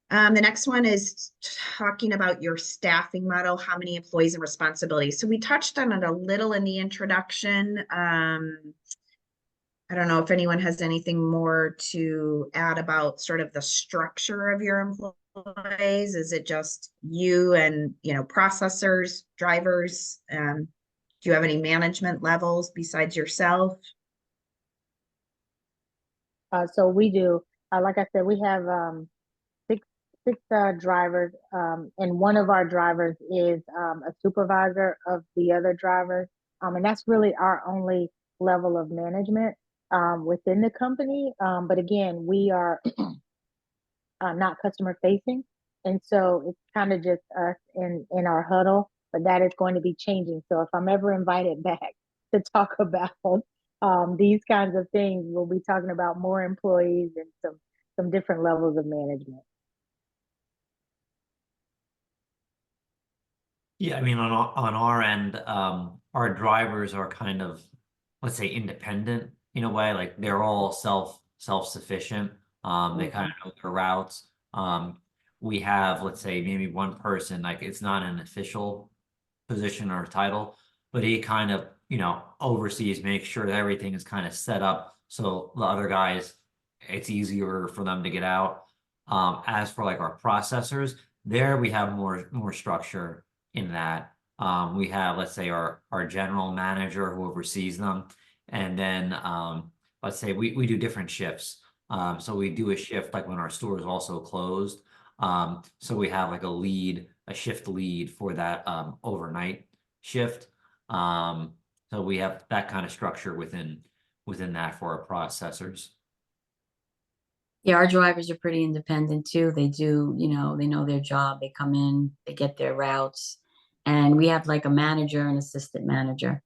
The next one is talking about your staffing model, how many employees and responsibilities. So we touched on it a little in the introduction. I don't know if anyone has anything more to add about sort of the structure of your employees. Is it just you and, processors, drivers? Do you have any management levels besides yourself? So we do, like I said, we have six drivers, and one of our drivers is a supervisor of the other drivers, and that's really our only level of management within the company. But again, we are not customer facing, and so it's kind of just us in our huddle. But that is going to be changing. So if I'm ever invited back to talk about these kinds of things, we'll be talking about more employees and some different levels of management. Yeah, I mean, on our end, our drivers are kind of, let's say, independent in a way. Like they're all self-sufficient. They kind Mhm. of know their routes. We have, let's say, maybe one person, like it's not an official position or title, but he kind of, oversees, makes sure that everything is kind of set up so the other guys, it's easier for them to get out. As for like our processors, there we have more structure in that. We have, let's say, our general manager who oversees them, and then let's say we do different shifts. So we do a shift like when our store is also closed. So we have like a shift lead for that overnight shift. So we have that kind of structure within that for our processors. Yeah, our drivers are pretty independent too. They do, they know their job. They come in, they get their routes, and we have like a manager and assistant manager.